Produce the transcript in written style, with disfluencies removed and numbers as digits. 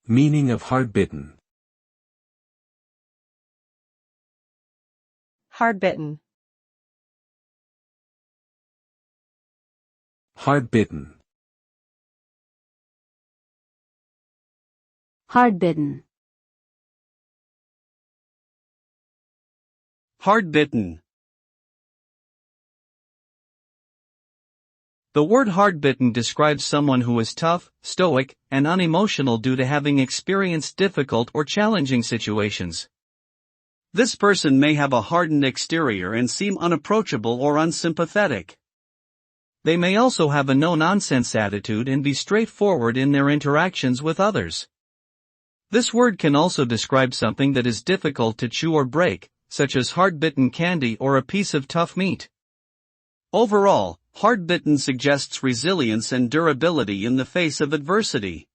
Meaning of hardbitten. Hardbitten. Hardbitten. Hardbitten. Hardbitten. The word hardbitten describes someone who is tough, stoic, and unemotional due to having experienced difficult or challenging situations. This person may have a hardened exterior and seem unapproachable or unsympathetic. They may also have a no-nonsense attitude and be straightforward in their interactions with others. This word can also describe something that is difficult to chew or break, such as hard-bitten candy or a piece of tough meat. Overall, hard-bitten suggests resilience and durability in the face of adversity.